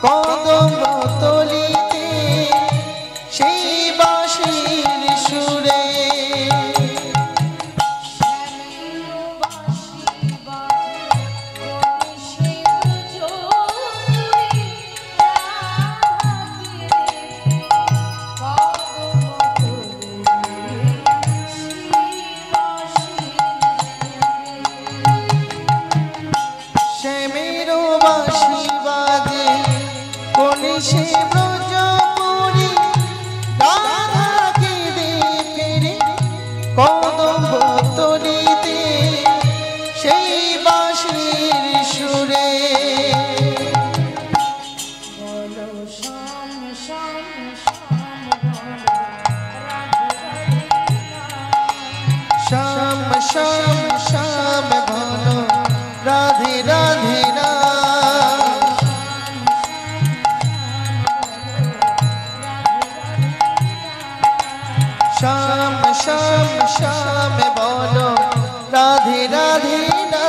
কদম তলিতে সেই বাঁশির সুরে সে ব্রজপুরী রাধাকে দেখে কদম তলিতে সেই বাঁশির সুরে শ্যাম শ্যাম শ্যাম বলো রাধে রাধে না श्याम श्याम श्याम बोलो राधे राधे ना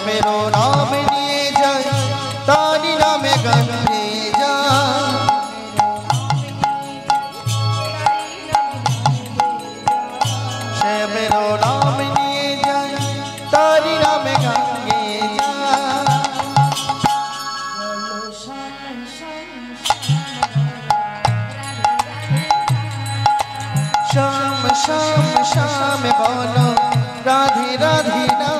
मेरो नाम लिए जाए तारी नाम गंगे जा मेरो नाम लिए जाए तारी नाम गंगे जा श्याम श्याम श्याम बोलो राधे राधे ना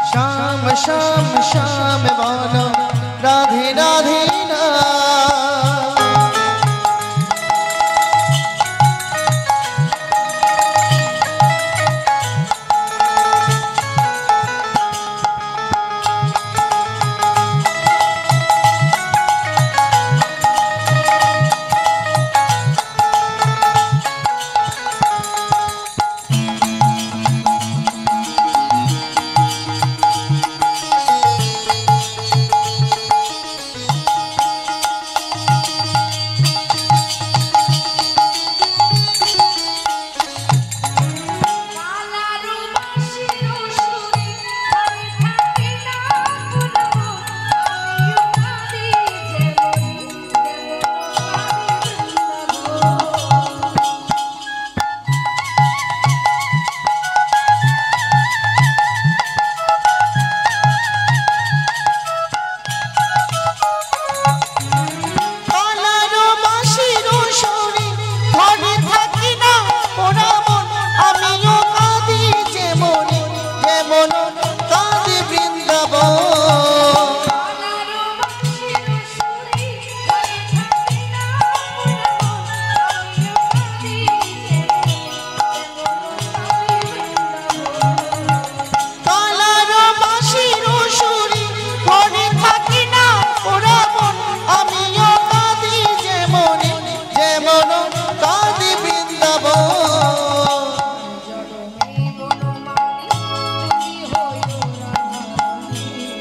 श्याम श्याम श्याम बोलो राधे राधे ना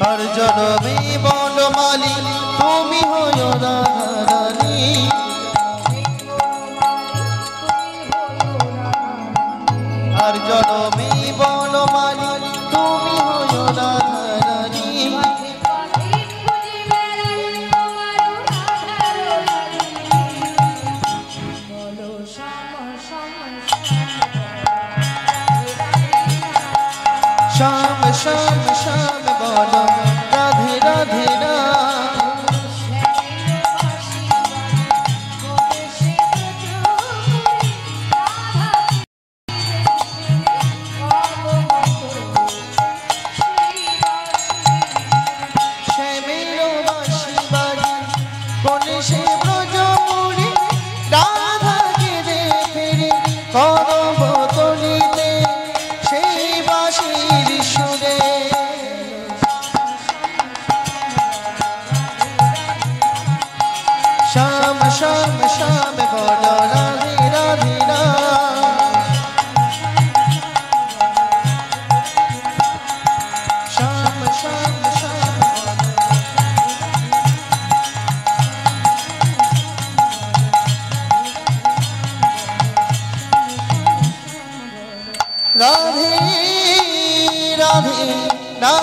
আর জনমে বনমালী তুমি হয়ো রাধারানী আর জনমে বনমালী তুমি হয়ো রাধারানী শ্যাম শ্যাম শ্যাম বলো রাধে রাধে না শ্যামের বাঁশি বাজে কোনে সে ব্রজমুড়ি রাধাকে দেখে রে করব তলিতে সেই বাঁশির সুরে শ্যাম শ্যাম শ্যাম বলো রাধে রাধে না শ্যাম শ্যাম শ্যাম রাধে রাধে না